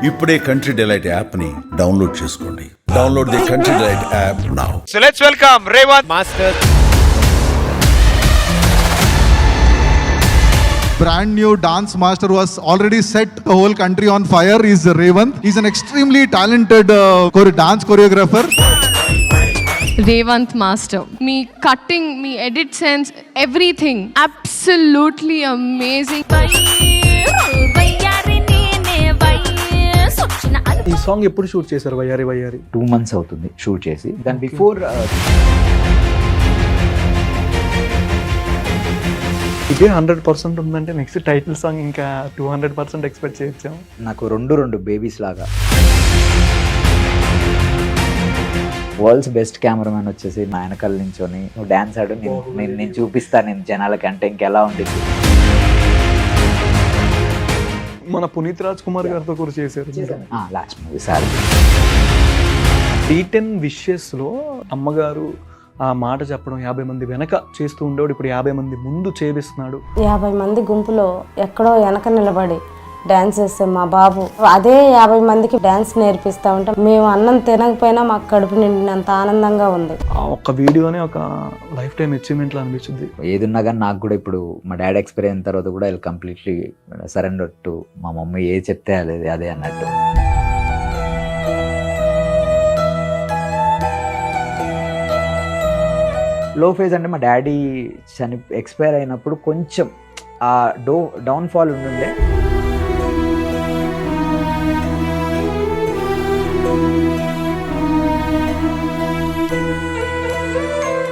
ఇప్పుడే country delight app ని download చేసుకోండి. Download the country delight app now. So let's welcome Revanth Master. Brand new dance master who has already set the whole country on fire is Revanth. He's an extremely talented dance choreographer. Revanth Master. Me cutting, me edit sense, everything. Absolutely amazing. ఈ song ఎప్పుడు shoot చేశారు వయ్యారి వయ్యారి? 2 months అవుతుంది shoot చేసి. దాని before ఇదే 100% ఉందంటే నెక్స్ట్ టైటిల్ సాంగ్ ఇంకా 200% ఎక్స్పెక్ట్ చేయొచ్చాము. నాకు రెండు బేబీస్ లాగా. వరల్డ్స్ బెస్ట్ కెమెరామెన్ వచ్చేసి నా వెనకాల నించొని నువ్వు డాన్స్ ఆడు, నేను చూపిస్తాను నేను జనాలకి అంటే ఇంకెలా ఉంటుంది. మన పునీత్ రాజ్ కుమార్ గారితో కూడా చేశారు లాస్ట్ మూవీ సార్. D10 విషెస్లో అమ్మగారు ఆ మాట చెప్పడం 50 మంది వెనక చేస్తూ ఉండేవాడు, ఇప్పుడు 50 మంది ముందు చేపిస్తున్నాడు. 50 మంది గుంపులో ఎక్కడో వెనక నిలబడి డ్యాన్స్ చేస్తే మా బాబు అదే 50 మందికి డ్యాన్స్ నేర్పిస్తూ ఉంటాం. మేము అన్నం తినకపోయినా మాకు కడుపు నిండినంత ఆనందంగా ఉంది. ఆ ఒక్క వీడియోనే ఒక లైఫ్ టైం అచీవ్మెంట్ లా అనిపించింది. ఏదున్నా కానీ నాకు కూడా ఇప్పుడు మా డాడీ ఎక్స్పైర్ అయిన తర్వాత కూడా ఐ కంప్లీట్లీ సరెండర్ టు మా మమ్మీ ఏ చెప్తే అదే అన్నట్టు. లో ఫేజ్ అంటే మా డాడీ ఎక్స్పైర్ అయినప్పుడు కొంచెం ఆ డౌన్ఫాల్ ఉండే.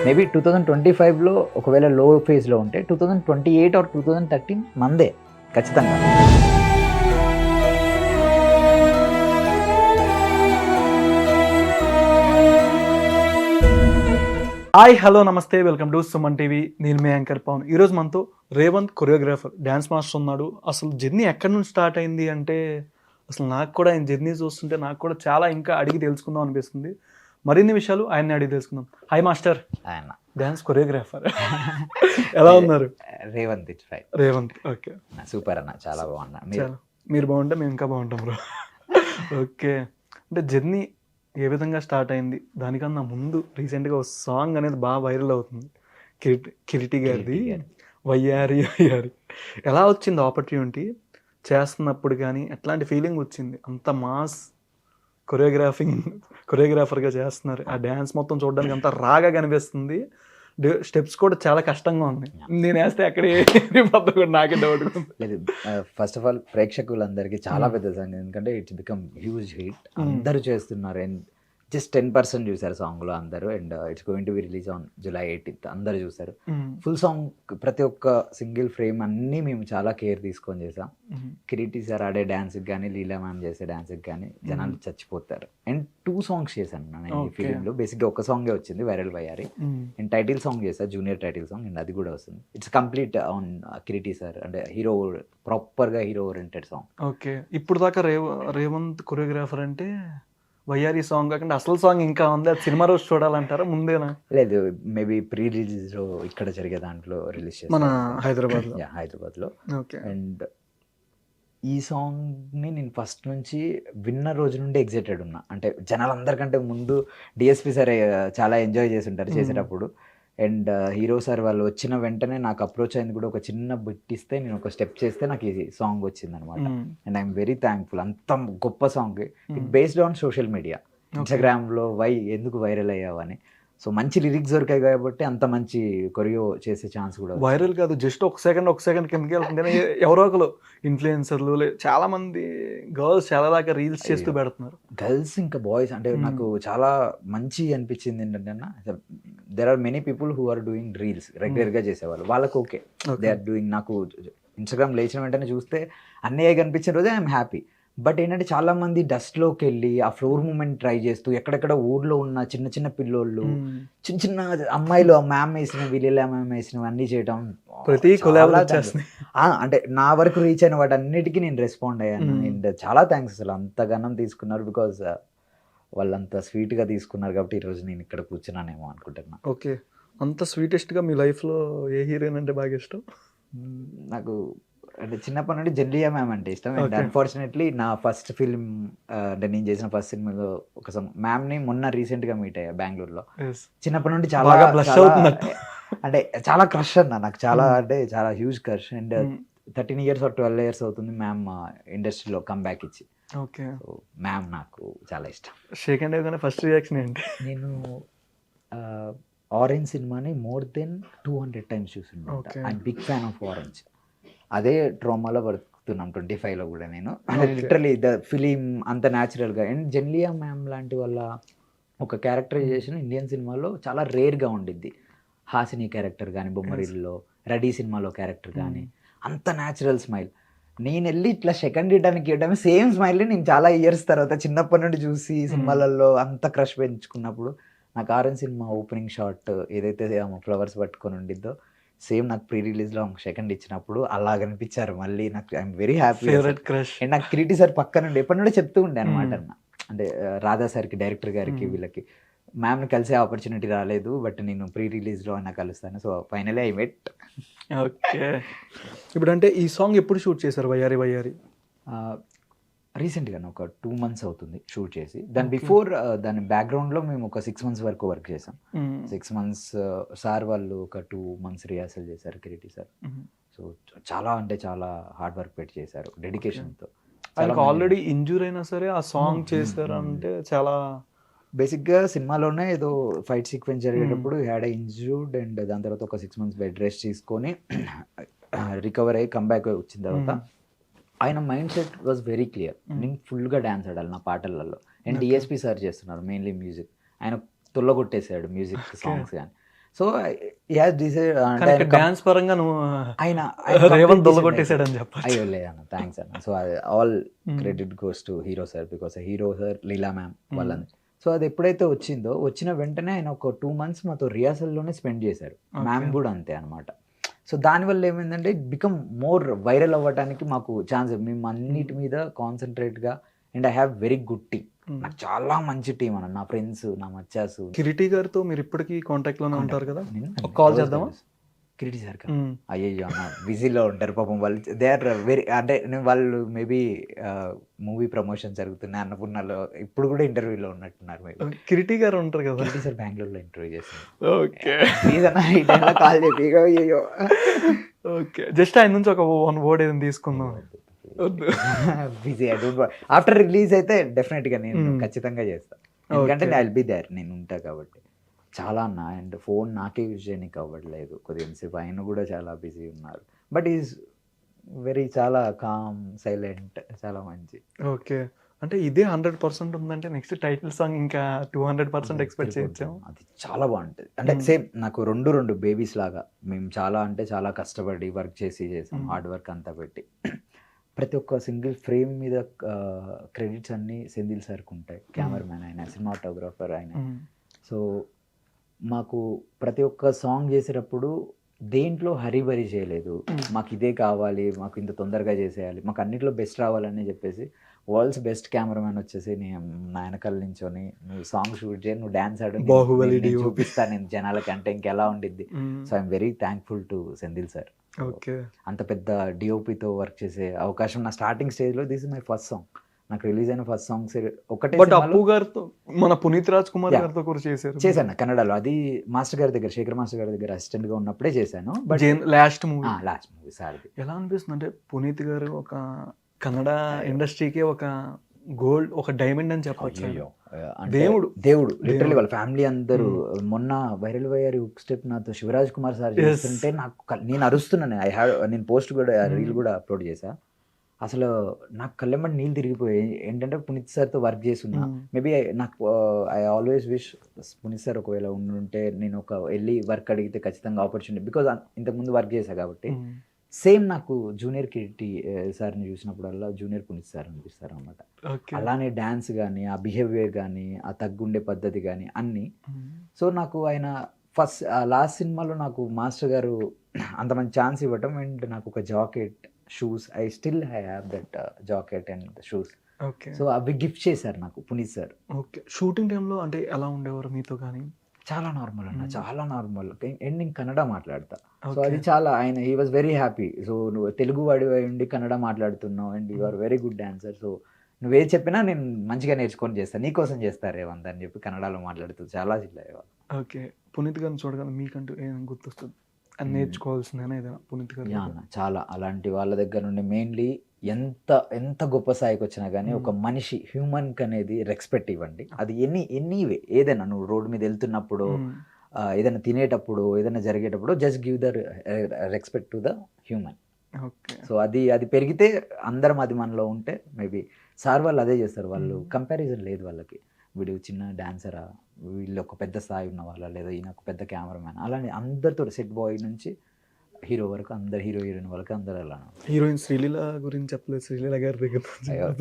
మేబీ 2025లో ఒకవేళ లో ఫేజ్లో ఉంటే 2028 ఆర్ 2013 మందే ఖచ్చితంగా. హాయ్ హలో నమస్తే, వెల్కమ్ టు సుమన్ టీవీ. నేను మీ యాంకర్ పవన్. ఈరోజు మనతో రేవంత్ కొరియోగ్రాఫర్, డ్యాన్స్ మాస్టర్ ఉన్నాడు. అసలు జర్నీ ఎక్కడి నుంచి స్టార్ట్ అయింది అంటే అసలు నాకు కూడా ఆయన జర్నీ చూస్తుంటే నాకు కూడా చాలా ఇంకా అడిగి తెలుసుకుందాం అనిపిస్తుంది. మరిన్ని విషయాలు ఆయన్ని అడిగి తెలుసుకుందాం. Hi master. ఆయన డాన్స్ కొరియోగ్రాఫర్. ఎలా ఉన్నారు? రేవంత్. రేవంత్ ఓకే, సూపర్ అన్న, చాలా బాగున్నా. మీరు బాగుంటే మేము ఇంకా బాగుంటాం బ్రో. ఓకే, అంటే జర్నీ ఏ విధంగా స్టార్ట్ అయింది? దానికన్నా ముందు రీసెంట్గా ఒక సాంగ్ అనేది బాగా వైరల్ అవుతుంది, కిరీటి గారిది వయ్యారి వయ్యారి. ఎలా వచ్చింది ఆపర్చునిటీ చేస్తున్నప్పుడు? కానీ ఎట్లాంటి ఫీలింగ్ వచ్చింది? అంత మాస్ కొరియోగ్రాఫర్గా చేస్తున్నారు, ఆ డ్యాన్స్ మొత్తం చూడడానికి అంత రాగా కనిపిస్తుంది, స్టెప్స్ కూడా చాలా కష్టంగా ఉన్నాయి. నేను వేస్తే అక్కడే నాకే డౌట్ లేదు. ఫస్ట్ ఆఫ్ ఆల్ ప్రేక్షకులందరికీ చాలా పెద్ద సాంగ్, ఎందుకంటే ఇట్స్ బికమ్ హ్యూజ్ హిట్. అందరూ చేస్తున్నారు అండ్ జస్ట్ 10% చూసారు సాంగ్లో అందరూ. And it's going to be release on July 18th. అందరూ చూసారు ఫుల్ సాంగ్, ప్రతి ఒక్క సింగిల్ ఫ్రేమ్ అన్నీ మేము చాలా కేర్ తీసుకొని చేసాం. కిరీటి సార్ ఆడే డాన్స్కి కానీ, లీలా మ్యామ్ చేసే డాన్స్కి కానీ జనాలు చచ్చిపోతారు. అండ్ 2 songs చేశాను నేను ఈ ఫిలింలో. బేసిక్గా ఒక సాంగే వచ్చింది, వైరల్ వయ్యారి. అండ్ టైటిల్ సాంగ్ చేశాను, జూనియర్ టైటిల్ సాంగ్, అండ్ అది కూడా వస్తుంది. It's complete on Kireeti sir, అంటే హీరో ప్రాపర్గా హీరో ఓరియంటెడ్ సాంగ్. ఓకే, ఇప్పుడు దాకా రేవంత్ కొరియోగ్రాఫర్ అంటే వయ్యారి సాంగ్ కాకుండా అసలు సాంగ్ ఇంకా ఉంది, అది సినిమా రోజు చూడాలంటారా ముందేనా? లేదు, మేబీ ప్రీ రిలీజ్లో ఇక్కడ జరిగే దాంట్లో రిలీజ్ చేస్తాం మన హైదరాబాద్లో. ఓకే, అండ్ ఈ సాంగ్ని నేను ఫస్ట్ నుంచి విన్న రోజు నుండి ఎగ్జైటెడ్ ఉన్నా. అంటే జనాలందరికంటే ముందు డిఎస్పి సార్ చాలా ఎంజాయ్ చేసి ఉంటారు చేసేటప్పుడు. అండ్ హీరో సార్ వాళ్ళు వచ్చిన వెంటనే నాకు అప్రోచ్ అయింది కూడా, ఒక చిన్న బిట్ ఇస్తే నేను ఒక స్టెప్ చేస్తే నాకు ఈ సాంగ్ వచ్చింది అనమాట. And I'm very thankful. అంత గొప్ప song, it based on social media. ఇన్స్టాగ్రామ్లో ఎందుకు వైరల్ అయ్యావని. సో మంచి లిరిక్స్ దొరికాయి కాబట్టి అంత మంచి కొరియో చేసే ఛాన్స్ కూడా. వైరల్ కాదు, జస్ట్ ఒక సెకండ్ కిందకి వెళ్తుంటే ఎవరో ఒకరు ఇన్ఫ్లుయెన్సర్లు చాలా మంది గర్ల్స్ చాలా దాకా రీల్స్ చేస్తూ పెడుతున్నారు. గర్ల్స్ ఇంకా బాయ్స్ అంటే నాకు చాలా మంచి అనిపించింది ఏంటంటే అన్న, there are many people who are doing reels రెగ్యులర్గా చేసేవాళ్ళు, వాళ్ళకి ఓకే దే ఆర్ డూయింగ్. నాకు ఇన్స్టాగ్రామ్ లేచిన వెంటనే చూస్తే అన్నయ్య కనిపించిన రోజే ఐఎమ్ హ్యాపీ. బట్ ఏంటంటే చాలా మంది డస్ట్లోకి వెళ్ళి ఆ ఫ్లోర్ మూమెంట్ ట్రై చేస్తూ, ఎక్కడెక్కడ ఊర్లో ఉన్న చిన్న చిన్న పిల్లోళ్ళు, చిన్న అమ్మాయిలు ఆ మ్యామ్ వేసినవి, లీలా మ్యామ్ వేసినవి అన్నీ చేయడం, ప్రతి అంటే నా వరకు రీచ్ అయిన వాటి అన్నిటికీ నేను రెస్పాండ్ అయ్యాను. అండ్ చాలా థ్యాంక్స్ అసలు అంతగానం తీసుకున్నారు, బికాజ్ వాళ్ళంత స్వీట్గా తీసుకున్నారు కాబట్టి ఈరోజు నేను ఇక్కడ కూర్చున్నానేమో అనుకుంటున్నా. ఓకే, అంత స్వీటెస్ట్గా మీ లైఫ్లో ఏ హీరోయిన్ అంటే బాగా ఇష్టం? నాకు అంటే చిన్నప్పటి నుండి జెన్లియా మ్యామ్ అంటే ఇష్టం. అండ్ అన్ఫార్చునేట్లీ నా ఫస్ట్ ఫిల్మ్ అంటే నేను చేసిన ఫస్ట్ సినిమాలో ఒక మ్యామ్ని మొన్న రీసెంట్గా మీట్ అయ్యా బెంగళూరులో. చిన్నప్పటి నుండి చాలా బాగా blush అవుతున్నట్టు. అంటే చాలా క్రష్ అన్న నాకు, చాలా అంటే చాలా huge crush. And 13 years or 12 years అవుతుంది మ్యామ్ ఇండస్ట్రీలో కమ్బ్యాక్ ఇచ్చి. ఓకే, మ్యామ్ నాకు చాలా ఇష్టం. షేక్ అండ్ కానీ ఫస్ట్ రియాక్షన్ ఏంటి? నేను ఆరెంజ్ సినిమాని మోర్ దెన్ 200 times చూసిండు. I'm big fan of Orange. అదే ట్రామాలో బతుకుతున్నాం 25లో కూడా నేను. అంటే లిటరలీ ద ఫిలిం అంత న్యాచురల్గా. అండ్ జెన్లియా మ్యామ్ లాంటి వాళ్ళ ఒక క్యారెక్టరైజేషన్ ఇండియన్ సినిమాలో చాలా రేర్గా ఉండిద్ది. హాసిని క్యారెక్టర్ కానీ, బొమ్మరిల్లో, రెడీ సినిమాలో క్యారెక్టర్ కానీ అంత న్యాచురల్ స్మైల్. నేను వెళ్ళి ఇట్లా సెకండ్ ఇవ్వడమే సేమ్ స్మైల్ని నేను చాలా ఇయర్స్ తర్వాత చిన్నప్పటి నుండి చూసి సినిమాలలో అంత క్రష్ పెంచుకున్నప్పుడు నాకు ఆరెంజ్ సినిమా ఓపెనింగ్ షాట్ ఏదైతే ఫ్లవర్స్ పట్టుకొని ఉండిద్దో సేమ్ నాకు ప్రీ రిలీజ్లో సెకండ్ ఇచ్చినప్పుడు అలా కనిపించారు మళ్ళీ. నాకు I'm very happy. Favourite crush. And నాకు కిరీటి సార్ పక్క నుండి ఎప్పటి నుండి చెప్తూ ఉండే అనమాట అన్న, అంటే రాధా సార్కి, డైరెక్టర్ గారికి, వీళ్ళకి మ్యామ్ని కలిసే ఆపర్చునిటీ రాలేదు, బట్ నేను ప్రీ రిలీజ్లో అయినా కలుస్తాను. So finally I met. Okay, ఇప్పుడు అంటే ఈ సాంగ్ ఎప్పుడు షూట్ చేశారు వయ్యారి వయ్యారి? రీసెంట్గా ఒక 2 months అవుతుంది షూట్ చేసి. దాని బిఫోర్ దాని బ్యాక్గ్రౌండ్లో మేము ఒక 6 months వరకు వర్క్ చేసాం. 6 months సార్ వాళ్ళు ఒక 2 months రిహార్సల్ చేశారు కిరీటి సార్. సో చాలా అంటే చాలా హార్డ్ వర్క్ పెట్టి చేశారు డెడికేషన్తో. ఆయనకు ఆల్రెడీ ఇంజూర్ అయినా సరే ఆ సాంగ్ చేశారు అంటే చాలా బేసిక్గా సినిమాలోనే ఏదో ఫైట్ సీక్వెన్స్ జరిగేటప్పుడు హ్యాడ్ ఇంజూర్డ్. అండ్ దాని తర్వాత ఒక 6 months బెడ్ రెస్ట్ తీసుకొని రికవర్ అయ్యి కంబ్యాక్ వచ్చిన తర్వాత ఆయన mind set was very clear. నేను ఫుల్గా డ్యాన్స్ ఆడాలి నా పాటలలో. అండ్ డిఎస్పి సార్ చేస్తున్నారు మెయిన్లీ మ్యూజిక్. ఆయన తొల్లగొట్టేసాడు మ్యూజిక్ సాంగ్స్ కానీ. సో డాన్స్ పరంగా నువ్వు ఆయన రేవంత్ దొల్లగొట్టేసాడు అని చెప్పాలి. అయ్యో లేదన్న, థ్యాంక్స్ అన్న. So all credit goes to hero sir, because hero sir, Leela ma'am వాళ్ళని. సో అది ఎప్పుడైతే వచ్చిన వెంటనే ఆయన ఒక 2 months మాతో రిహార్సల్లోనే స్పెండ్ చేశారు. మ్యామ్ కూడా అంతే అనమాట. సో దానివల్ల ఏమైందంటే ఇట్ బికమ్ మోర్ వైరల్ అవ్వడానికి మాకు ఛాన్స్. మేము అన్నిటి మీద కాన్సన్ట్రేట్గా. And I have very good team. నాకు చాలా మంచి టీం అన్న, నా ఫ్రెండ్స్, నా మచ్చాసు. కిరీటి గారితో మీరు ఇప్పటికీ కాంటాక్ట్లోనే ఉంటారు కదా? ఒక కాల్ చేద్దామా? కిరీటి సార్ అయ్యో అన్న బిజీలో ఉంటారు పాపం వాళ్ళు. దే ఆర్ వెరీ, అంటే వాళ్ళు మేబీ మూవీ ప్రమోషన్ జరుగుతున్నాయి అన్నపూర్ణలో, ఇప్పుడు కూడా ఇంటర్వ్యూలో ఉన్నట్టున్నారు. మీరు కిరీటి గారు ఉంటారు కదా? కిరీటి సార్ బెంగళూరులో ఇంటర్వ్యూ చేస్తారు. ఓకే, ప్లీజ్ అన్న ఈ టైంలో కాల్ చెప్పి. అయ్యో ఓకే, జస్ట్ ఆయన నుంచి ఒక 1 word ఏదైనా తీసుకుందాం. Busy, I don't. After release అయితే డెఫినెట్గా నేను ఖచ్చితంగా చేస్తాను. ఎందుకంటే ఐ విల్ బి దేర్, నేను ఉంటా కాబట్టి. చాలా అన్న. అండ్ ఫోన్ నాకే యూజ్ చేయడానికి అవ్వట్లేదు కొద్దిసేపు. ఆయన కూడా చాలా బిజీ ఉన్నారు. బట్ ఈజ్ వెరీ చాలా కామ్, సైలెంట్, చాలా మంచి. ఓకే, అంటే ఇదే 100% ఉందంటే నెక్స్ట్ టైటిల్ సాంగ్ ఇంకా 200% ఎక్స్పెక్ట్ చేయొచ్చాము. అది చాలా బాగుంటుంది. అంటే సేమ్ నాకు రెండు బేబీస్ లాగా మేము చాలా అంటే చాలా కష్టపడి వర్క్ చేసాం. హార్డ్ వర్క్ అంతా పెట్టి ప్రతి ఒక్క సింగిల్ ఫ్రేమ్ మీద క్రెడిట్స్ అన్నీ సెంధిల్ సార్కి ఉంటాయి. కెమెరామ్యాన్ ఆయన, సినిమాటోగ్రాఫర్ ఆయన. సో మాకు ప్రతి ఒక్క సాంగ్ చేసేటప్పుడు దేంట్లో హరిబరి చేయలేదు. మాకు ఇదే కావాలి, మాకు ఇంత తొందరగా చేసేయాలి, మాకు అన్నిట్లో బెస్ట్ రావాలని చెప్పేసి వరల్డ్స్ బెస్ట్ కెమెరామ్యాన్ వచ్చేసి నేను నా వెనకాల నించొని నువ్వు సాంగ్ షూట్ చేయి, నువ్వు డాన్స్ ఆడు, చూపిస్తాను నేను జనాలకి అంటే ఇంకెలా ఉండిద్ది. So I'm very thankful to Senthil sir. Okay, అంత పెద్ద డిఓపితో వర్క్ చేసే అవకాశం నా స్టార్టింగ్ స్టేజ్లో. This is my first song. నాకు రిలీజ్ అయిన ఫస్ట్ సాంగ్స్ ఒకటే. బట్ అప్పు గారితో, మన పునీత్ రాజ్ కుమార్ గారితో కూడా చేశాను కన్నడలో. అది మాస్టర్ గారి దగ్గర, శేఖర్ మాస్టర్ గారి దగ్గర అసిస్టెంట్ గా ఉన్నప్పుడే చేశాను. బట్ లాస్ట్ మూవీ సార్ ఎలా అనిపిస్తుంది అంటే పునీత్ గారు ఒక కన్నడ ఇండస్ట్రీకే ఒక గోల్డ్, ఒక డైమండ్ అని చెప్పచ్చు. దేవుడు లిటరలీ. వాళ్ళ ఫ్యామిలీ అందరూ మొన్న వైరల్ అయ్యారు స్టెప్ నాతో శివరాజ్ కుమార్ సార్ చేస్తుంటే నాకు నేను అరుస్తున్నాను. నేను పోస్ట్ కూడా రీల్ కూడా అప్లోడ్ చేశా. అసలు నాకు కళ్ళెమ్మటి నీళ్ళు తిరిగిపోయాయి. ఏంటంటే పునీత్ సార్తో వర్క్ చేస్తున్నా. మేబీ నాకు I always wish Puneeth sir ఒకవేళ ఉండుంటే నేను వెళ్ళి వర్క్ అడిగితే ఖచ్చితంగా ఆపర్చునిటీ, బికాజ్ ఇంతకుముందు వర్క్ చేశా కాబట్టి. సేమ్ నాకు జూనియర్ కిరీటి సార్ని చూసినప్పుడల్లా జూనియర్ పునీత్ సార్ అనిపిస్తారు అనమాట. అలానే డ్యాన్స్ కానీ, ఆ బిహేవియర్ కానీ, ఆ తగ్గుండే పద్ధతి కానీ అన్నీ. సో నాకు ఆయన ఫస్ట్ లాస్ట్ సినిమాలో నాకు మాస్టర్ గారు అంత మంచి ఛాన్స్ ఇవ్వటం. అండ్ నాకు ఒక jacket, shoes, I still have that jacket and shoes. Okay, so అవి గిఫ్ట్ చేశారు నాకు పునీత్ సార్. ఓకే, షూటింగ్ టైంలో అంటే ఎలా ఉండేవారు మీతో? కానీ చాలా నార్మల్ అన్న, చాలా నార్మల్. ఎండింగ్ కన్నడ మాట్లాడతా. సో అది చాలా ఆయన he was very happy. So నువ్వు తెలుగు వాడి ఉండి కన్నడ మాట్లాడుతున్నావు and you are very good dancer. So నువ్వే చెప్పినా నేను మంచిగా నేర్చుకొని చేస్తాను, నీకోసం చేస్తారు రేవంత్ అని చెప్పి కన్నడలో మాట్లాడుతూ చాలా చిల్లరేవా. ఓకే, పునీత్ గారిని చూడగానే మీకంటూ ఏదైనా గుర్తొస్తుంది అని నేర్చుకోవాల్సిందేనా ఏదైనా పునీత్ గారు? యా అన్న, చాలా అలాంటి వాళ్ళ దగ్గర నుండి మెయిన్లీ ఎంత ఎంత గొప్ప స్థాయికి వచ్చినా కానీ ఒక మనిషి హ్యూమన్కి అనేది రెస్పెక్ట్ ఇవ్వండి. అది ఎనీవే ఏదైనా, నువ్వు రోడ్డు మీద వెళ్తున్నప్పుడు, ఏదైనా తినేటప్పుడు, ఏదైనా జరిగేటప్పుడు just give the respect to the human. Okay, so అది పెరిగితే అందరం అది మనలో ఉంటే మేబీ సార్ వాళ్ళు అదే చేస్తారు. వాళ్ళు కంపారిజన్ లేదు వాళ్ళకి, వీడు చిన్న డాన్సరా, వీళ్ళు ఒక పెద్ద స్థాయి ఉన్న వాళ్ళ, లేదా ఈయన ఒక పెద్ద కెమెరామ్యాన్, అలానే అందరితో సెట్ బాయ్ నుంచి హీరో వరకు అందరు, హీరో హీరోయిన్ వరకు అందరు అలా. హీరోయిన్ శ్రీలీల గురించి చెప్పలేదు, శ్రీలీల గారి దగ్గర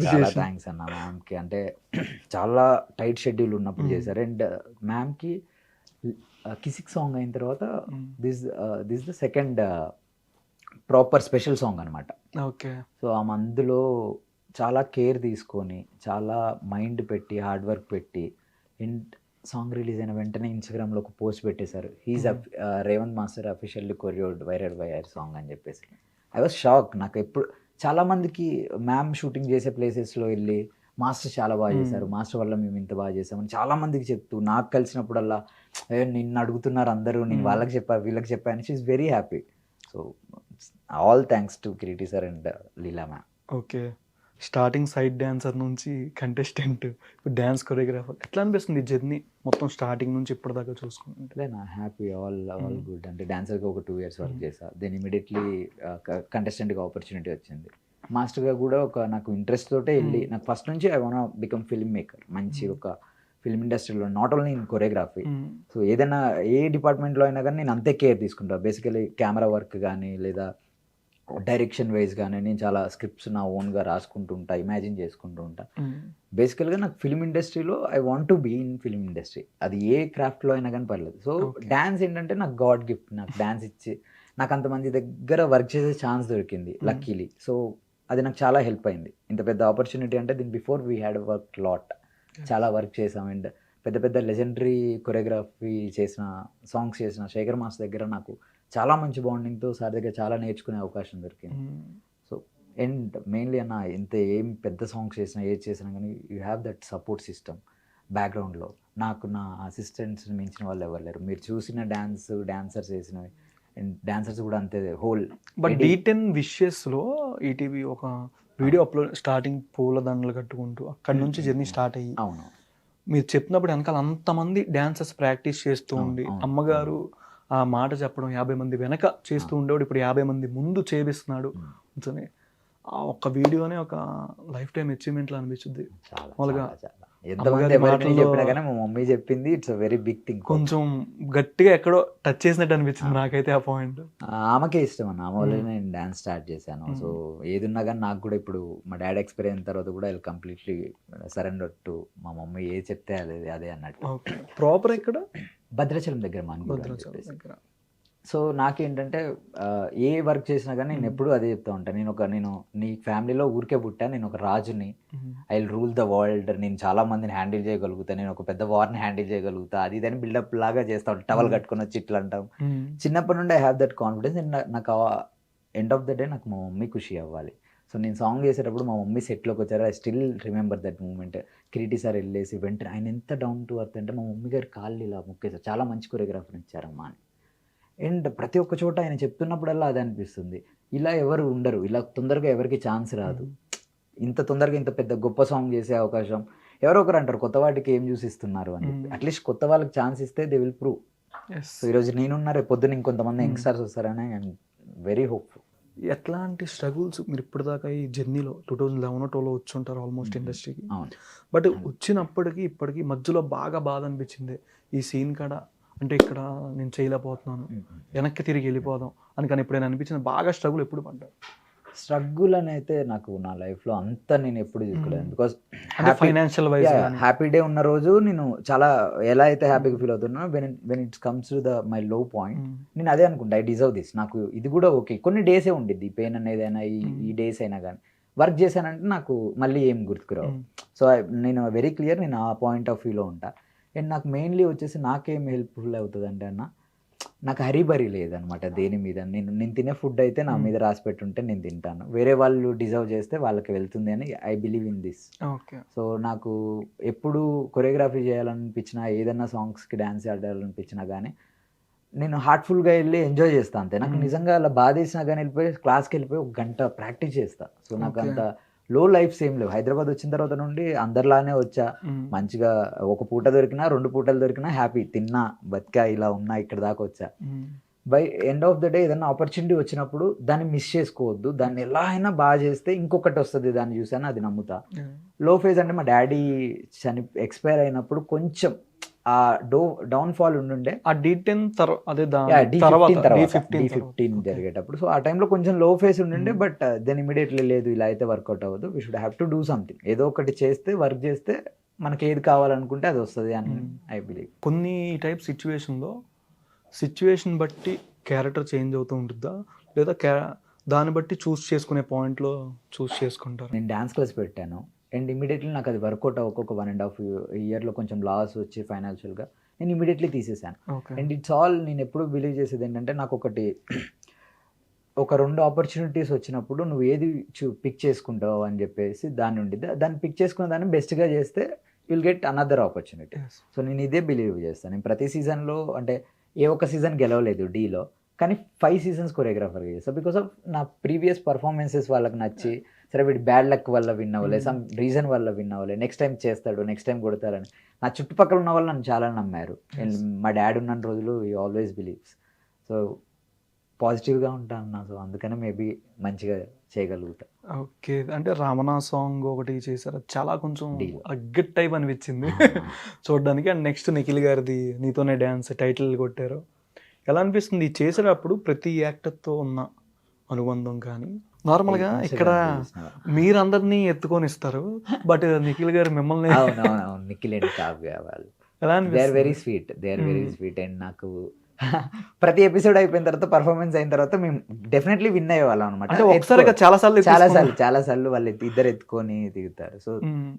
చాలా థ్యాంక్స్ అన్న మ్యామ్కి. అంటే చాలా టైట్ షెడ్యూల్ ఉన్నప్పుడు చేశారు. అండ్ మ్యామ్కి కిసిక్ సాంగ్ అయిన తర్వాత this the second proper special song అనమాట. ఓకే, సో ఆమె అందులో చాలా కేర్ తీసుకొని, చాలా మైండ్ పెట్టి, హార్డ్ వర్క్ పెట్టి, అండ్ సాంగ్ రిలీజ్ అయిన వెంటనే ఇన్స్టాగ్రామ్లో ఒక పోస్ట్ పెట్టేశారు, హీజ్ రేవంత్ మాస్టర్ అఫీషియల్లీ కొరియోడ్ వైరల్ వైర్ సాంగ్ అని చెప్పేసి. I was shock. నాకు ఎప్పుడు చాలామందికి మ్యామ్ షూటింగ్ చేసే ప్లేసెస్లో వెళ్ళి మాస్టర్ చాలా బాగా చేశారు, మాస్టర్ వల్ల మేము ఇంత బాగా చేసామని చాలామందికి చెప్తూ, నాకు కలిసినప్పుడల్లా నిన్ను అడుగుతున్నారు అందరూ, నేను వాళ్ళకి చెప్పా వీళ్ళకి చెప్పా అని. She's very happy. So all thanks to Kireeti sir and Leela ma'am. Okay, starting side dancer నుంచి కంటెస్టెంట్, ఇప్పుడు డ్యాన్స్ కొరియోగ్రాఫర్, ఎట్లా అనిపిస్తుంది జర్నీ మొత్తం స్టార్టింగ్ నుంచి ఇప్పటిదాకా చూసుకుంటే? నా హ్యాపీ, ఆల్ గుడ్. అంటే డాన్సర్గా ఒక 2 years వర్క్ చేసా, దెన్ ఇమీడియట్లీ కంటెస్టెంట్గా ఆపర్చునిటీ వచ్చింది. మాస్టర్గా కూడా ఒక నాకు ఇంట్రెస్ట్ తోటే వెళ్ళి, నాకు ఫస్ట్ నుంచి I want become film maker, మంచి ఒక ఫిల్మ్ ఇండస్ట్రీలో, not only in choreography. So ఏదైనా ఏ డిపార్ట్మెంట్లో అయినా కానీ నేను అంతే కేర్ తీసుకుంటాను. బేసికలీ కెమెరా వర్క్ కానీ, లేదా డైరెక్షన్ వైజ్ కానీ నేను చాలా స్క్రిప్ట్స్ నా ఓన్గా రాసుకుంటూ ఉంటా, ఇమాజిన్ చేసుకుంటూ ఉంటా. బేసికల్గా నాకు ఫిల్మ్ ఇండస్ట్రీలో I want to be in film industry, అది ఏ క్రాఫ్ట్లో అయినా కానీ పర్లేదు. సో డ్యాన్స్ ఏంటంటే నాకు గాడ్ గిఫ్ట్. నాకు డ్యాన్స్ ఇచ్చి నాకు అంతమంది దగ్గర వర్క్ చేసే ఛాన్స్ దొరికింది లక్కీలీ. సో అది నాకు చాలా హెల్ప్ అయింది. ఇంత పెద్ద ఆపర్చునిటీ అంటే దీని before we had work lot, చాలా వర్క్ చేసాం. అండ్ పెద్ద పెద్ద లెజెండరీ కొరియోగ్రఫీ చేసిన, సాంగ్స్ చేసిన శేఖర్ మాస్ దగ్గర నాకు చాలా మంచి బాండింగ్తో సార్ దగ్గర చాలా నేర్చుకునే అవకాశం దొరికింది. సో అండ్ మెయిన్లీ అన్న, ఇంత ఏం పెద్ద సాంగ్స్ చేసినా ఏది చేసినా కానీ you have that support system బ్యాక్గ్రౌండ్లో. నాకు నా అసిస్టెంట్స్ మించిన వాళ్ళు ఎవరు లేరు. మీరు చూసిన డాన్సర్స్ చేసినవి అండ్ డాన్సర్స్ కూడా అంతే హోల్. బట్ D10 విషెస్లో ఈటీవీ ఒక వీడియో అప్లోడ్, స్టార్టింగ్ పూల దండలు కట్టుకుంటూ అక్కడి నుంచి జర్నీ స్టార్ట్ అయ్యి, అవును, మీరు చెప్పినప్పుడు వెనకాల అంతమంది డాన్సర్స్ ప్రాక్టీస్ చేస్తూ ఉండి, అమ్మగారు ఆ మాట చెప్పడం 50 మంది వెనక చేస్తూ ఉండేవాడు, ఇప్పుడు 50 మంది ముందు చేపిస్తున్నాడు. ఆ ఒక్క వీడియోనే ఒక లైఫ్ టైం అచీవ్మెంట్ లా అనిపించింది. మామూలుగా ఎంతమంది ఎవరిని చెప్పినా కానీ మా మమ్మీ చెప్పింది ఇట్స్ వెరీ బిగ్ థింగ్. కొంచెం గట్టిగా ఎక్కడో టచ్ చేసినట్టు అనిపించింది నాకైతే ఆ పాయింట్. ఆమెకే ఇష్టం అన్న, ఆమె వల్ల నేను డాన్స్ స్టార్ట్ చేశాను. సో ఏదున్నా కానీ నాకు కూడా ఇప్పుడు మా డాడీ ఎక్స్పైర్ అయిన తర్వాత కూడా ఐ కంప్లీట్లీ సరెండర్ టు మా మమ్మీ ఏ చెప్తే అదే అన్నట్టు. ప్రాపర్ ఎక్కడ? భద్రాచలం దగ్గర మన. సో నాకేంటంటే ఏ వర్క్ చేసినా కానీ నేను ఎప్పుడూ అదే చెప్తా ఉంటాను, నేను నీ ఫ్యామిలీలో ఊరికే పుట్టా, నేను ఒక రాజుని, I will rule the world, నేను చాలా మందిని హ్యాండిల్ చేయగలుగుతా, నేను ఒక పెద్ద వార్ని హ్యాండిల్ చేయగలుగుతా, అది ఇదని బిల్డప్ లాగా చేస్తా ఉంటాను. టవల్ కట్టుకుని వచ్చి ఇట్లా అంటాం. చిన్నప్పటి నుండి I have that confidence. And నాకు ఎండ్ ఆఫ్ ద డే నాకు మా మమ్మీ ఖుషి అవ్వాలి. సో నేను సాంగ్ చేసేటప్పుడు మా మమ్మీ సెట్లోకి వచ్చారు. I still remember that moment. Kireeti sir వెళ్ళేసి వెంటనే ఆయన ఎంత డౌన్ టు అర్త్ అంటే మా మమ్మీ గారు కాళ్ళు ఇలా ముక్కేసారు, చాలా మంచి కొరియోగ్రాఫర్ ఇచ్చారమ్మా అని. అండ్ ప్రతి ఒక్క చోట ఆయన చెప్తున్నప్పుడల్లా అది అనిపిస్తుంది, ఇలా ఎవరు ఉండరు, ఇలా తొందరగా ఎవరికి ఛాన్స్ రాదు, ఇంత తొందరగా ఇంత పెద్ద గొప్ప సాంగ్ చేసే అవకాశం. ఎవరో ఒకరు అంటారు కొత్త వాటికి ఏం చూసి ఇస్తున్నారు అని. అట్లీస్ట్ కొత్త వాళ్ళకి ఛాన్స్ ఇస్తే దే విల్ ప్రూవ్. సో ఈరోజు నేనున్నా, రేపు పొద్దున ఇంకొంతమంది యంగ్స్టర్స్ వస్తారని ఐఎమ్ వెరీ హోప్ఫుల్. ఎట్లాంటి స్ట్రగుల్స్ మీరు ఇప్పటిదాకా ఈ జర్నీలో 2011-12 వచ్చి ఉంటారు ఆల్మోస్ట్ ఇండస్ట్రీకి. అవును. బట్ వచ్చినప్పటికీ ఇప్పటికీ మధ్యలో బాగా బాధ అనిపించింది ఈ సీన్ కాడ, అంటే ఇక్కడ నేను చేయలేకపోతున్నాను, వెనక్కి తిరిగి వెళ్ళిపోదాం అని. కానీ ఎప్పుడైనా అనిపించింది బాగా స్ట్రగుల్ ఎప్పుడు పడ్డా? స్ట్రగుల్ అని అయితే నాకు నా లైఫ్లో అంతా నేను ఎప్పుడు చూసుకోలేదు. Because financial wise happy day ఉన్న రోజు నేను చాలా ఎలా అయితే హ్యాపీగా ఫీల్ అవుతున్నా, when it's comes to the my లో పాయింట్ నేను అదే అనుకుంటా, ఐ డిజర్వ్ దిస్, నాకు ఇది కూడా ఓకే. కొన్ని డేసే ఉండిద్ది పెయిన్ అనేది అయినా, ఈ డేస్ అయినా కానీ వర్క్ చేశానంటే నాకు మళ్ళీ ఏం గుర్తుకురావు. సో నేను వెరీ క్లియర్, నేను ఆ పాయింట్ ఆఫ్ వ్యూలో ఉంటా. అండ్ నాకు మెయిన్లీ వచ్చేసి నాకేం హెల్ప్ఫుల్ అవుతుంది అంటే అన్న, నాకు హరీబరీ లేదనమాట దేని మీద. నేను తినే ఫుడ్ అయితే నా మీద రాసి పెట్టుంటే నేను తింటాను, వేరే వాళ్ళు డిజర్వ్ చేస్తే వాళ్ళకి వెళ్తుంది అని I believe in this. Okay. So నాకు ఎప్పుడు కొరియోగ్రఫీ చేయాలనిపించినా, ఏదన్నా సాంగ్స్కి డ్యాన్స్ ఆడాలనిపించినా కానీ నేను హార్ట్ఫుల్గా వెళ్ళి ఎంజాయ్ చేస్తాను అంతే. నాకు నిజంగా అలా బాధేసినా కానీ వెళ్ళిపోయి క్లాస్కి వెళ్ళిపోయి 1 గంట ప్రాక్టీస్ చేస్తాను. సో నాకు అంత లో లైఫ్స్ ఏం లేవు. హైదరాబాద్ వచ్చిన తర్వాత నుండి అందరిలానే వచ్చా, మంచిగా 1 పూట దొరికినా 2 పూటలు దొరికినా హ్యాపీ, తిన్నా బతికా ఇలా ఉన్నా ఇక్కడ దాకా వచ్చా. By end of the day ఏదైనా ఆపర్చునిటీ వచ్చినప్పుడు దాన్ని మిస్ చేసుకోవద్దు, దాన్ని ఎలా అయినా బాగా చేస్తే ఇంకొకటి వస్తుంది, దాన్ని చూసాను అది నమ్ముతా. లో ఫేజ్ అంటే మా డాడీ ఎక్స్పైర్ అయినప్పుడు కొంచెం ఆ డౌన్ఫాల్ ఉండుండే, ఆ D10 అదే D15 జరిగేటప్పుడు. సో ఆ టైంలో కొంచెం లో ఫేస్ ఉండిండే, బట్ దెన్ ఇమీడియట్లీ లేదు ఇలా అయితే వర్కౌట్ అవ్వదు, we should have to do something. ఏదో ఒకటి చేస్తే వర్క్ చేస్తే మనకి ఏది కావాలనుకుంటే అది వస్తుంది అని ఐ బిలీవ్. కొన్ని టైప్ సిచ్యువేషన్ బట్టి క్యారెక్టర్ చేంజ్ అవుతూ ఉంటుందా, లేదా దాన్ని బట్టి చూస్ చేసుకునే పాయింట్లో చూస్ చేసుకుంటారు? నేను డ్యాన్స్ క్లాస్ పెట్టాను అండ్ ఇమీడియట్లీ నాకు అది వర్కౌట్ అవ్వక 1.5 ఇయర్లో కొంచెం లాస్ వచ్చి ఫైనాన్షియల్గా నేను ఇమీడియట్లీ తీసేసాను. అండ్ ఇట్స్ ఆల్, నేను ఎప్పుడు బిలీవ్ చేసేది ఏంటంటే, నాకు ఒక 2 ఆపర్చునిటీస్ వచ్చినప్పుడు నువ్వు ఏది పిక్ చేసుకుంటావు అని చెప్పేసి దాన్ని ఉండిద్ది, దాన్ని పిక్ చేసుకున్న దాన్ని బెస్ట్గా చేస్తే will get another opportunity. So నేను ఇదే బిలీవ్ చేస్తాను. నేను ప్రతి సీజన్లో అంటే ఏ ఒక్క సీజన్ గెలవలేదు డీలో, కానీ 5 సీజన్స్ కొరియోగ్రాఫర్గా చేస్తాను. బికాస్ ఆఫ్ నా ప్రీవియస్ పర్ఫార్మెన్సెస్ వాళ్ళకి నచ్చి, సరే వీడి బ్యాడ్ లక్ వల్ల విన్ అవ్వలే, సమ్ రీజన్ వల్ల విన్ అవ్వలే, నెక్స్ట్ టైం చేస్తాడు, నెక్స్ట్ టైం కొడతారని నా చుట్టుపక్కల ఉన్న వాళ్ళు నన్ను చాలా నమ్మారు. మా డాడీ ఉన్న రోజులు ఈ ఆల్వేస్ బిలీవ్స్. సో పాజిటివ్గా ఉంటాను నా, సో అందుకనే మేబీ మంచిగా చేయగలుగుతా. ఓకే. అంటే రామనా సాంగ్ ఒకటి చేశారు, చాలా కొంచెం అగ్గట్ టైప్ అనిపించింది చూడడానికి. అండ్ నెక్స్ట్ నిఖిల్ గారిది నీతోనే డ్యాన్స్ టైటిల్ కొట్టారు. ఎలా అనిపిస్తుంది చేసేటప్పుడు ప్రతి యాక్టర్తో ఉన్న అనుబంధం? కానీ నార్మల్గా ఇక్కడ మీరందరినీ ఎత్తుకొని ఇస్తారు, బట్ నిఖిల్ గారు మిమ్మల్ని అవునవును నిఖిల్ అండ్ కావ్య వాళ్ళు they are very sweet and నాకు ప్రతి ఎపిసోడ్ అయిపోయిన తర్వాత పర్ఫార్మెన్స్ అయిన తర్వాత మేము డెఫినెట్లీ విన్ అయ్యేవాళ్ళం అనమాట. చాలా సార్లు వాళ్ళు ఇద్దరు ఎత్తుకొని దిగుతారు. సో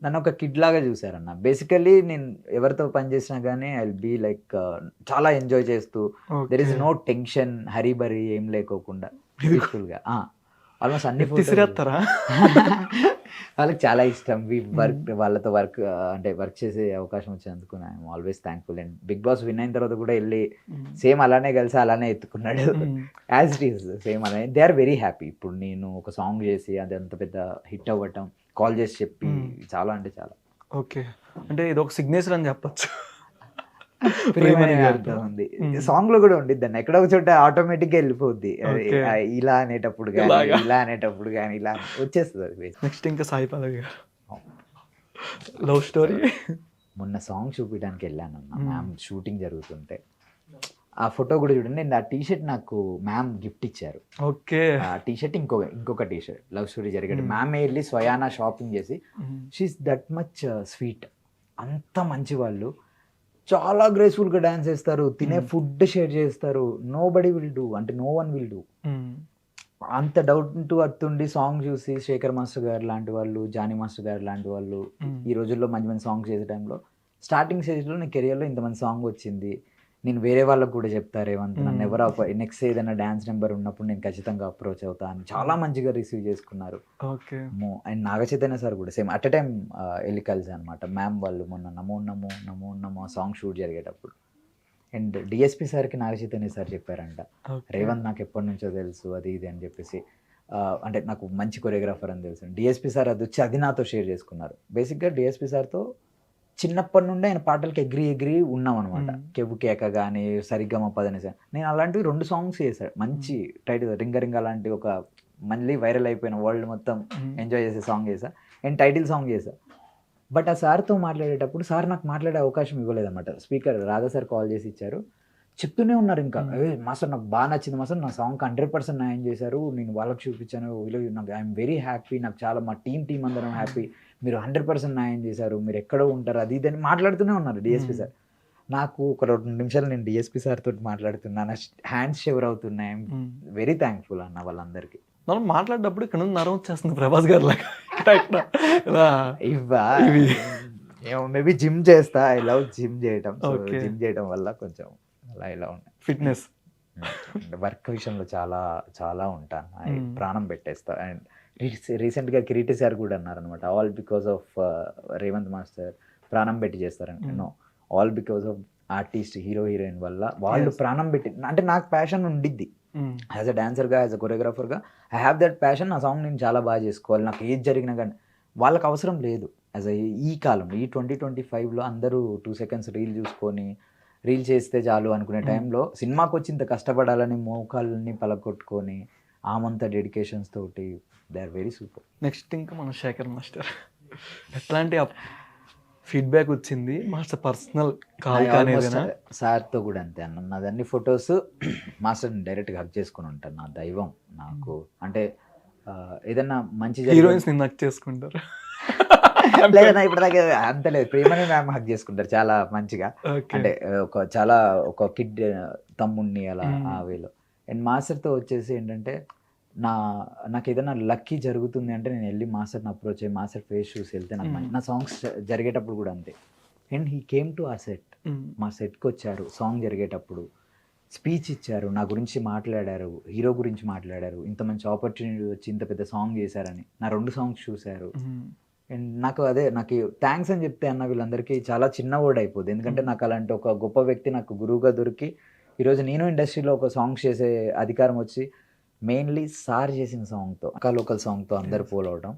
నన్ను ఒక కిడ్ లాగా చూసారన్న. బేసికలీ నేను ఎవరితో పని చేసినా కానీ ఐ విల్ బీ లైక్ చాలా ఎంజాయ్ చేస్తూ, there is no tension, hurry burry ఏం లేకోకుండా పీస్ఫుల్గా ఆల్మోస్ట్ అన్ని తీసిరేస్తారా? వాళ్ళకి చాలా ఇష్టం వాళ్ళతో వర్క్ చేసే అవకాశం వచ్చినందుకు I'm always thankful. And Bigg Boss win అయిన తర్వాత కూడా వెళ్ళి సేమ్ అలానే కలిసి అలానే ఎత్తుకున్నాడు, యాజ్ ఇట్ ఈస్ సేమ్ అలానే. They are very happy. ఇప్పుడు నేను ఒక సాంగ్ చేసి అది అంత పెద్ద హిట్ అవ్వటం, కాల్ చేసి చెప్పి చాలా అంటే చాలా. ఓకే. అంటే ఇది ఒక సిగ్నేచర్ అని చెప్పచ్చు. ఉంది సాంగ్ లో కూడా ఉండిద్ది దాన్ని ఎక్కడో ఒక చోట ఆటోమేటిక్ గా వెళ్ళిపోద్ది, ఇలా అనేటప్పుడు కానీ ఇలా వచ్చేస్తుంది అది. నెక్స్ట్ ఇంకా సాయి పల్లవి గారు లవ్ స్టోరీ. మొన్న సాంగ్ చూపించడానికి వెళ్ళాను మ్యామ్, షూటింగ్ జరుగుతుంటే ఆ ఫోటో కూడా చూడండి. నేను ఆ టీషర్ట్ నాకు మ్యామ్ గిఫ్ట్ ఇచ్చారు. ఓకే. ఆ టీషర్ట్ ఇంకొక టీషర్ట్ లవ్ స్టోరీ జరిగేది. మ్యామ్ వెళ్ళి స్వయానా షాపింగ్ చేసి, షీఈస్ దట్ మచ్ స్వీట్, అంత మంచి వాళ్ళు, చాలా గ్రేస్ఫుల్గా డ్యాన్స్ చేస్తారు, తినే ఫుడ్ షేర్ చేస్తారు, నో వన్ విల్ డూ. అంత డౌట్ టు అర్త్ ఉండి సాంగ్ చూసి శేఖర్ మాస్టర్ గారు లాంటి వాళ్ళు, జానీ మాస్టర్ గారు లాంటి వాళ్ళు ఈ రోజుల్లో మంచి మంచి సాంగ్స్ చేసే టైంలో స్టార్టింగ్ స్టేజ్లో నా కెరియర్లో ఇంతమంది సాంగ్ వచ్చింది, నేను వేరే వాళ్ళకు కూడా చెప్తా రేవంత్, నన్ను ఎవరు నెక్స్ట్ ఏదైనా డ్యాన్స్ నెంబర్ ఉన్నప్పుడు నేను ఖచ్చితంగా అప్రోచ్ అవుతా అని చాలా మంచిగా రిసీవ్ చేసుకున్నారు. Okay. And Naga Chaitanya sir కూడా సేమ్ అట్ ఎ టైం వెళ్ళి కలిసి అనమాట మ్యామ్ వాళ్ళు మొన్న నమో నమో సాంగ్ షూట్ జరిగేటప్పుడు. అండ్ డిఎస్పి సార్కి నాగ చైతన్య సార్ చెప్పారంట, రేవంత్ నాకు ఎప్పటి నుంచో తెలుసు అది ఇది అని చెప్పేసి, అంటే నాకు మంచి కొరియోగ్రాఫర్ అని తెలుసు. డిఎస్పి సార్ అది వచ్చి అది నాతో షేర్ చేసుకున్నారు. బేసిక్గా డిఎస్పి సార్తో చిన్నప్పటి నుండి ఆయన పాటలకి ఎగ్రీ ఉన్నాం అనమాట. కెవ్వు కేక కానీ సరిగ్గా మా పదని సార్, నేను అలాంటివి 2 సాంగ్స్ చేశాడు. మంచి టైటిల్ రింగ అలాంటి ఒక మళ్ళీ వైరల్ అయిపోయిన వరల్డ్ మొత్తం ఎంజాయ్ చేసే సాంగ్ చేశా అండ్ టైటిల్ సాంగ్ చేశా. బట్ ఆ సార్తో మాట్లాడేటప్పుడు సార్ నాకు మాట్లాడే అవకాశం ఇవ్వలేదన్నమాట. స్పీకర్ రాధా సార్ కాల్ చేసి ఇచ్చారు, చెప్తూనే ఉన్నారు ఇంకా, మాస్టర్ నాకు బాగా నచ్చింది మాస్టర్, నా సాంగ్ 100% న్యాయం చేశారు, నేను వాళ్ళకి చూపించాను, నాకు ఐఎమ్ వెరీ హ్యాపీ, నాకు చాలా మా టీం అందరం హ్యాపీ, మీరు 100% న్యాయం చేశారు, మీరు ఎక్కడో ఉంటారు అది ఇదని మాట్లాడుతూనే ఉన్నారు డిఎస్పి సార్. నాకు ఒక 2 నిమిషాలు నేను డిఎస్పి సార్ తోటి మాట్లాడుతున్నాను, హ్యాండ్స్ షివర్ అవుతున్నాయి. వెరీ థ్యాంక్ఫుల్ అన్న వాళ్ళందరికీ. మనం మాట్లాడేటప్పుడు ఇక్కడ నుంచి నరం వచ్చేస్తుంది ప్రభాస్ గారు లాగా. మేబీ జిమ్ చేస్తా, ఐ లవ్ జిమ్ చేయటం. So Okay. జిమ్ చేయడం వల్ల కొంచెం అలా ఇలా ఉన్నాయి. ఫిట్నెస్. వర్క్ విషయంలో చాలా చాలా ఉంటాను, ప్రాణం పెట్టేస్తా. అండ్ రీసెంట్గా కిరీటి సార్ కూడా అన్నారు అనమాట, all because of Revanth master ప్రాణం పెట్టి చేస్తారని. No, all because of artist, hero heroine వల్ల వాళ్ళు ప్రాణం పెట్టి, అంటే నాకు ప్యాషన్ ఉండిద్ది యాజ్ అ డాన్సర్గా, యాజ్ అ కొరియోగ్రాఫర్గా ఐ హ్యావ్ దట్ ప్యాషన్. నా సాంగ్ నేను చాలా బాగా చేసుకోవాలి, నాకు ఏది జరిగినా కానీ. వాళ్ళకి అవసరం లేదు. యాజ్ అ ఈ కాలం, ఈ 2025లో అందరూ 2 seconds రీల్ చూసుకొని రీల్ చేస్తే చాలు అనుకునే టైంలో సినిమాకి వచ్చి ఇంత కష్టపడాలని మోకాళ్ళని పలకొట్టుకొని ఆమంత డెడికేషన్స్ తోటి they are very super. Next ఇంకా మన శేఖర్ మాస్టర్ ఎట్లాంటి ఫీడ్బ్యాక్ వచ్చింది మాస్టర్? పర్సనల్ కాల్ కానీ సార్తో కూడా అంతే అన్న, నాదన్ని ఫొటోస్ మాస్టర్ని డైరెక్ట్గా హక్ చేసుకుని ఉంటాను. నా దైవం నాకు. అంటే ఏదన్నా మంచి హీరోయిన్స్ నిన్ను హక్ చేసుకుంటారు లేదన్నా, ఇప్పుడు దాకా అంత లేదు. ప్రేమని మ్యామ్ హక్ చేసుకుంటారు చాలా మంచిగా. అంటే ఒక కిడ్ తమ్ముడిని అలా ఆ వేలో. అండ్ మాస్టర్తో వచ్చేసి ఏంటంటే నాకు ఏదైనా లక్కీ జరుగుతుంది అంటే నేను వెళ్ళి మాస్టర్ని అప్రోచ్ అయ్యి మాస్టర్ ఫేస్ చూసి వెళ్తే నాకు నా సాంగ్స్ జరిగేటప్పుడు కూడా అంతే. అండ్ హీ కేమ్ టు ఆ సెట్, మా సెట్కి వచ్చారు, సాంగ్ జరిగేటప్పుడు స్పీచ్ ఇచ్చారు, నా గురించి మాట్లాడారు, హీరో గురించి మాట్లాడారు, ఇంత మంచి ఆపర్చునిటీ వచ్చి ఇంత పెద్ద సాంగ్ చేశారని. నా 2 songs చూశారు. అండ్ నాకు థ్యాంక్స్ అని చెప్తే అన్న వీళ్ళందరికీ చాలా చిన్న వర్డ్ అయిపోద్ది. ఎందుకంటే నాకు అలాంటి ఒక గొప్ప వ్యక్తి నాకు గురువుగా దొరికి ఈరోజు నేను ఇండస్ట్రీలో ఒక సాంగ్స్ చేసే అధికారం వచ్చి, మెయిన్లీ సార్ చేసిన సాంగ్తో, లోకల్ సాంగ్తో అందరు ఫాలో అవడం,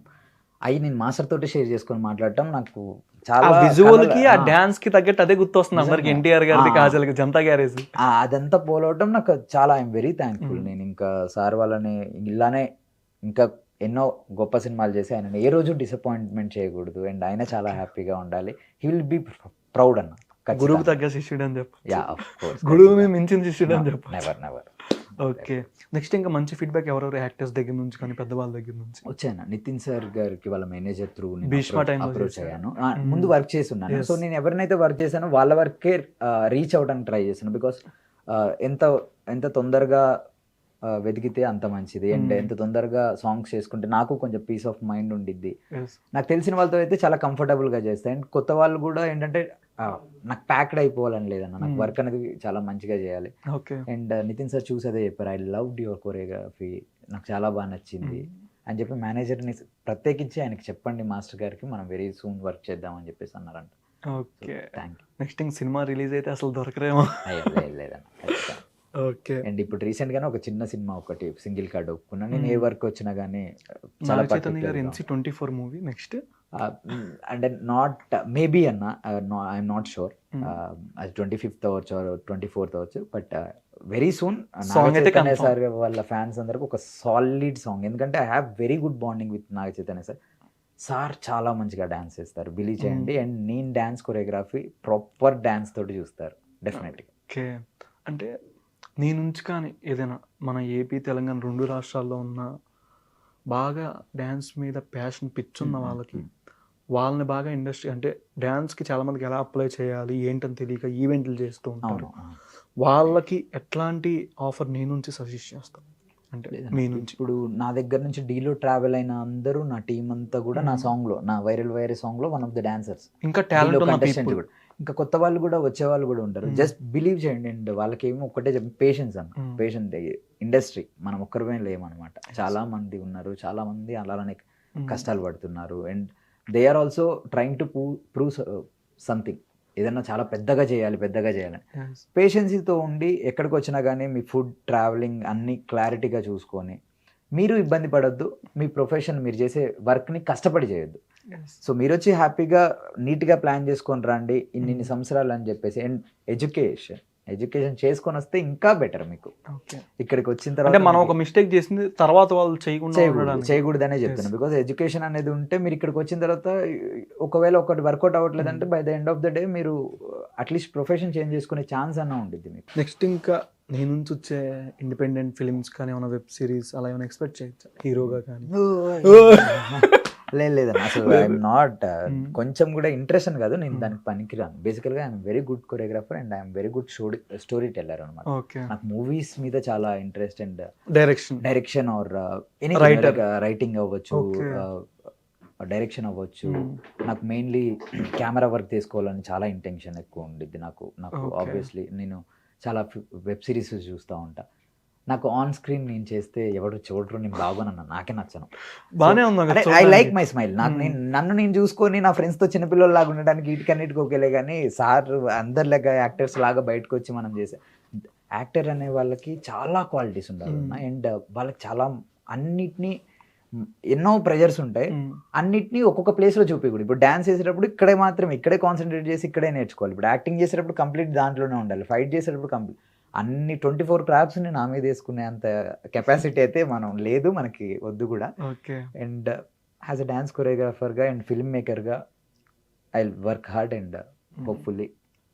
అవి నేను మాస్టర్ తోటి షేర్ చేసుకొని మాట్లాడటం నాకు చాలా విజువల్ కి ఆ డాన్స్ కి తగ్గట్టు అదే గుర్తొస్తుంది అందరికి. ఎన్టీఆర్ గారి, కాజల్ కి, జనతా గ్యారేజ్ అదంతా ఫాలో అవడం నాకు చాలా ఐఎమ్ వెరీ థ్యాంక్ఫుల్. నేను ఇంకా సార్ వాళ్ళని ఇలానే ఇంకా ఎన్నో గొప్ప సినిమాలు చేసి ఆయన ఏ రోజు డిసప్పాయింట్మెంట్ చేయకూడదు. అండ్ ఆయన చాలా హ్యాపీగా ఉండాలి. హీ విల్ బీ ప్రౌడ్ అన్న. గురువుకు తగ్గ శిష్యుడు అని చెప్పు. Yeah, of course. గురువు మించిన శిష్యుడు అని చెప్పు. నెవర్. ఓకే. నెక్స్ట్ ఇంకా మంచి ఫీడ్బ్యాక్ ఎవరెవరు యాక్టర్స్ దగ్గర నుంచి కానీ పెద్దవాళ్ళ దగ్గర నుంచి వచ్చాను. నితిన్ సార్ గారికి వాళ్ళ మేనేజర్ త్రూ భీష్మ టైంలో అప్రోచ్ అయ్యాను. ముందు వర్క్ చేసి ఉన్నాను. సో నేను ఎవరినైతే వర్క్ చేశానో వాళ్ళ వర్కే రీచ్ అవడానికి ట్రై చేశాను. బికాస్ ఎంత తొందరగా వెతికితే అంత మంచిది. అండ్ ఎంత తొందరగా సాంగ్స్ చేసుకుంటే నాకు కొంచెం పీస్ ఆఫ్ మైండ్ ఉండిద్ది. నాకు తెలిసిన వాళ్ళతో అయితే చాలా కంఫర్టబుల్గా చేస్తాయి. అండ్ కొత్త వాళ్ళు కూడా ఏంటంటే నాకు ప్యాక్డ్ అయిపోవాలని లేదన్న, నాకు వర్క్ అనేది చాలా మంచిగా చేయాలి. అండ్ నితిన్ సార్ చూసి అదే చెప్పారు, ఐ లవ్డ్ యువర్ కొరియోగ్రఫీ, నాకు చాలా బాగా నచ్చింది అని చెప్పి మేనేజర్ని ప్రత్యేకించి ఆయనకి చెప్పండి మాస్టర్ గారికి, మనం వెరీ సూన్ వర్క్ చేద్దామని చెప్పేసి అన్నారంట. Okay, thank you. నెక్స్ట్ ఇంక సినిమా రిలీజ్ అయితే అసలు దొరకరేమో. లేదన్న. ఓకే. అండ్ ఇప్పుడు రీసెంట్ గానే ఒక చిన్న సినిమా ఒకటి సింగిల్ కార్డ్ ఒప్పుకున్నా. నేను ఏ వర్క్ వచ్చినా కానీ చాలా NC-24 మూవీ నెక్స్ట్ అంటే నాట్ మేబీ అన్న, ఐఎమ్ నాట్ షూర్, అది 25th అవ్వచ్చు, 24th అవ్వచ్చు. But very soon Naga Chaitanya sir వాళ్ళ ఫ్యాన్స్ అందరికి ఒక సాలిడ్ సాంగ్. ఎందుకంటే I have very good bonding with Naga Chaitanya sir. Sir చాలా మంచిగా డాన్స్ చేస్తారు, బిలీవ్ చేయండి. అండ్ నేను డాన్స్ కొరియోగ్రఫీ ప్రాపర్ డాన్స్ తోటి చూస్తారు డెఫినెట్గా. ఓకే. అంటే నీ నుంచి కానీ ఏదైనా మన ఏపీ, తెలంగాణ 2 రాష్ట్రాల్లో ఉన్న బాగా డ్యాన్స్ మీద ప్యాషన్ పిచ్చున్న వాళ్ళని బాగా ఇండస్ట్రీ అంటే డ్యాన్స్కి చాలామందికి ఎలా అప్లై చేయాలి ఏంటని తెలియక ఈవెంట్లు చేస్తూ ఉంటారు. వాళ్ళకి ఎట్లాంటి ఆఫర్ నీ నుంచి సజెస్ట్ చేస్తాం అంటే మీ నుంచి? ఇప్పుడు నా దగ్గర నుంచి డీలో ట్రావెల్ అయిన అందరూ నా టీం అంతా కూడా నా సాంగ్లో, నా వైరల్ సాంగ్లో వన్ ఆఫ్ ద డాన్సర్స్, ఇంకా టాలెంట్ కూడా, ఇంకా కొత్త వాళ్ళు కూడా వచ్చే వాళ్ళు కూడా ఉంటారు. జస్ట్ బిలీవ్ చేయండి. అండ్ వాళ్ళకి ఏమో ఒకటే పేషెన్స్ అన్న, పేషెన్స్. ఇండస్ట్రీ మనం ఒక్కరిపై లేమనమాట, చాలా మంది ఉన్నారు, చాలా మంది అలానే కష్టాలు పడుతున్నారు. And they are also trying to prove something. ఏదన్నా చాలా పెద్దగా చేయాలి పేషెన్సీతో ఉండి ఎక్కడికి వచ్చినా కానీ మీ ఫుడ్, ట్రావెలింగ్ అన్నీ క్లారిటీగా చూసుకొని, మీరు ఇబ్బంది పడొద్దు, మీ ప్రొఫెషన్ మీరు చేసే వర్క్ని కష్టపడి చేయొద్దు. సో మీరు వచ్చి హ్యాపీగా నీట్గా ప్లాన్ చేసుకొని రండి ఇన్ని సంవత్సరాలు అని చెప్పేసి. అండ్ ఎడ్యుకేషన్ చేసుకొని వస్తే ఇంకా బెటర్ మీకు. ఇక్కడికి వచ్చిన తర్వాత మనం ఒక మిస్టేక్ చేసింది తర్వాత వాళ్ళు చేయకూడదనే చెప్తున్నాను. బికాస్ ఎడ్యుకేషన్ అనేది ఉంటే మీరు ఇక్కడికి వచ్చిన తర్వాత ఒకవేళ ఒకటి వర్కౌట్ అవ్వట్లేదంటే by the end of the day మీరు అట్లీస్ట్ ప్రొఫెషన్ చేంజ్ చేసుకునే ఛాన్స్ అన్న ఉంటుంది మీకు. నెక్స్ట్ ఇంకా నేను నుంచి వచ్చే ఇండిపెండెంట్ ఫిల్మ్స్ కానీ ఏమైనా వెబ్ సిరీస్ అలా ఏమైనా ఎక్స్పెక్ట్ చేయొచ్చా హీరోగా కానీ? లేదన్న, అసలు ఐఎమ్ నాట్ కొంచెం కూడా ఇంట్రెస్ట్ అని కాదు, నేను దానికి పనికిరాను. బేసికల్గా I'm very good choreographer and I'm very good story teller అనమాట. నాకు మూవీస్ మీద చాలా interest and direction are writing అవ్వచ్చు, డైరెక్షన్ అవ్వచ్చు, నాకు మెయిన్లీ కెమెరా వర్క్ తీసుకోవాలని చాలా ఇంటెన్షన్ ఎక్కువ ఉండిద్ది నాకు. ఆబ్వియస్లీ నేను చాలా వెబ్ సిరీస్ చూస్తూ ఉంటా. నాకు ఆన్ స్క్రీన్ నేను చేస్తే ఎవరు చూడరు, నేను బాగోనన్నా, నాకే నచ్చను. బాగానే ఉంది. I like my smile. నాకు నన్ను నేను చూసుకొని నా ఫ్రెండ్స్తో చిన్నపిల్లలాగా ఉండడానికి వీటికన్నిటికి ఒకేలే. కానీ సార్ అందరిలాగా యాక్టర్స్ లాగా బయటకు వచ్చి మనం చేసే యాక్టర్ అనే వాళ్ళకి చాలా క్వాలిటీస్ ఉండాలి. అండ్ వాళ్ళకి చాలా అన్నిటినీ ఎన్నో ప్రెజర్స్ ఉంటాయి, అన్నిటినీ ఒక్కొక్క ప్లేస్లో చూపించకూడదు. ఇప్పుడు డ్యాన్స్ చేసేటప్పుడు ఇక్కడే కాన్సన్ట్రేట్ చేసి ఇక్కడే నేర్చుకోవాలి. ఇప్పుడు యాక్టింగ్ చేసేటప్పుడు కంప్లీట్ దాంట్లోనే ఉండాలి. ఫైట్ చేసేటప్పుడు కంప్లీట్ అన్ని 24 క్రాఫ్ట్స్ని నా మీద వేసుకునే అంత కెపాసిటీ అయితే మనం లేదు, మనకి వద్దు కూడా. అండ్ యాజ్ అ డ్యాన్స్ కొరియోగ్రాఫర్గా అండ్ ఫిల్మ్ మేకర్గా I work hard and hopefully.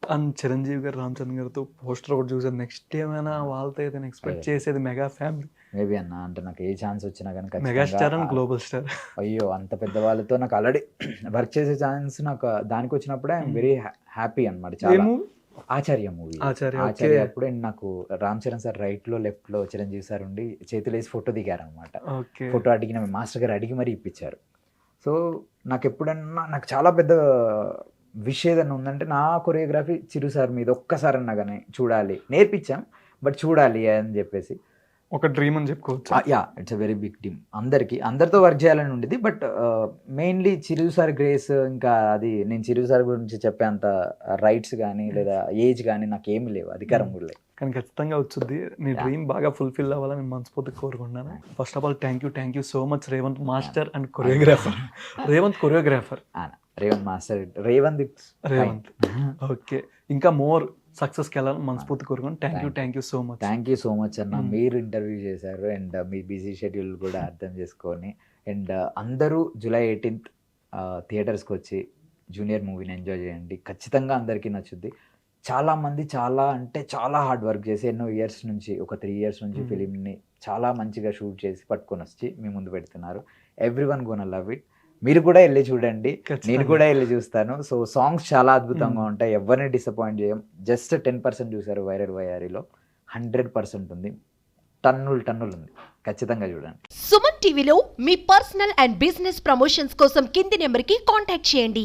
And Chiranjeevi గారు, రామ్ చరణ్ గారితో పోస్టర్ ఒకటి చూసాను. నెక్స్ట్ ఏమైనా వాళ్ళతో అయితే ఎక్స్పెక్ట్ చేసేది మెగా ఫ్యామిలీ మేబీ అన్న. అంటే నాకు ఏ ఛాన్స్ వచ్చినా కానీ mega star and global star. అయ్యో అంత పెద్ద వాళ్ళతో నాకు ఆల్రెడీ వర్క్ చేసే ఛాన్స్ నాకు దానికి వచ్చినప్పుడు ఐఎమ్ వెరీ హ్యాపీ అనమాట. చాలా ఆచార్య మూవీ ఆచార్య అప్పుడు నాకు రామ్ చరణ్ సార్ రైట్లో లెఫ్ట్లో చిరంజీవి సార్ ఉండి చేతులు వేసి ఫోటో దిగారనమాట. ఫోటో అడిగిన మాస్టర్ గారు అడిగి మరీ ఇప్పించారు. సో నాకు ఎప్పుడన్నా నాకు చాలా పెద్ద విషయం ఏదన్నా ఉందంటే నా కొరియోగ్రఫీ చిరు సార్ మీద ఒక్కసారి అన్నా కానీ చూడాలి, నేర్పించాం బట్ చూడాలి అని చెప్పేసి ఒక డ్రీమ్ అని చెప్పుకోవచ్చు. Yeah, it's a very big team. అందరితో వర్క్ చేయాలని ఉండేది. But mainly Chiru sir grace. ఇంకా అది నేను చిరు సార్ గురించి చెప్పేంత రైట్స్ కానీ లేదా ఏజ్ కానీ నాకు ఏమి లేవు, అధికారం కూడా లేదు. కానీ ఖచ్చితంగా వచ్చింది. నీ డ్రీమ్ బాగా ఫుల్ఫిల్ అవ్వాలని నేను మనస్ఫూర్తిగా కోరుకుంటున్నాను. First of all thank you so much Revanth master and choreographer. Revanth choreographer, Revanth master, Revanth. Okay, ఇంకా మోర్ సక్సెస్కి వెళ్ళాలని మనస్ఫూర్తి కోరుకోండి. Thank you so much. Thank you so much అన్న. మీరు ఇంటర్వ్యూ చేశారు అండ్ మీ బిజీ షెడ్యూల్ కూడా అర్థం చేసుకొని. అండ్ అందరూ July 18th థియేటర్స్కి వచ్చి జూనియర్ మూవీని ఎంజాయ్ చేయండి. ఖచ్చితంగా అందరికీ నచ్చుద్ది. చాలామంది చాలా హార్డ్ వర్క్ చేసి ఎన్నో ఇయర్స్ నుంచి, ఒక 3 years నుంచి ఫిలింని చాలా మంచిగా షూట్ చేసి పట్టుకొని వచ్చి మీ ముందు పెడుతున్నారు. Everyone gonna love it. మీరు కూడా వెళ్ళి చూడండి, నేను కూడా వెళ్ళి చూస్తాను. సో సాంగ్స్ చాలా అద్భుతంగా ఉంటాయి, ఎవరిని డిసప్పాయింట్ చేయం. జస్ట్ 10% చూసారు వైరల్ వైఆర్లో, 100% ఉంది, టన్నులు ఉంది. ఖచ్చితంగా చూడండి. సుమన్ టీవీలో మీ పర్సనల్ అండ్ బిజినెస్ ప్రమోషన్స్ కోసం కింది నెంబర్కి కాంటాక్ట్ చేయండి.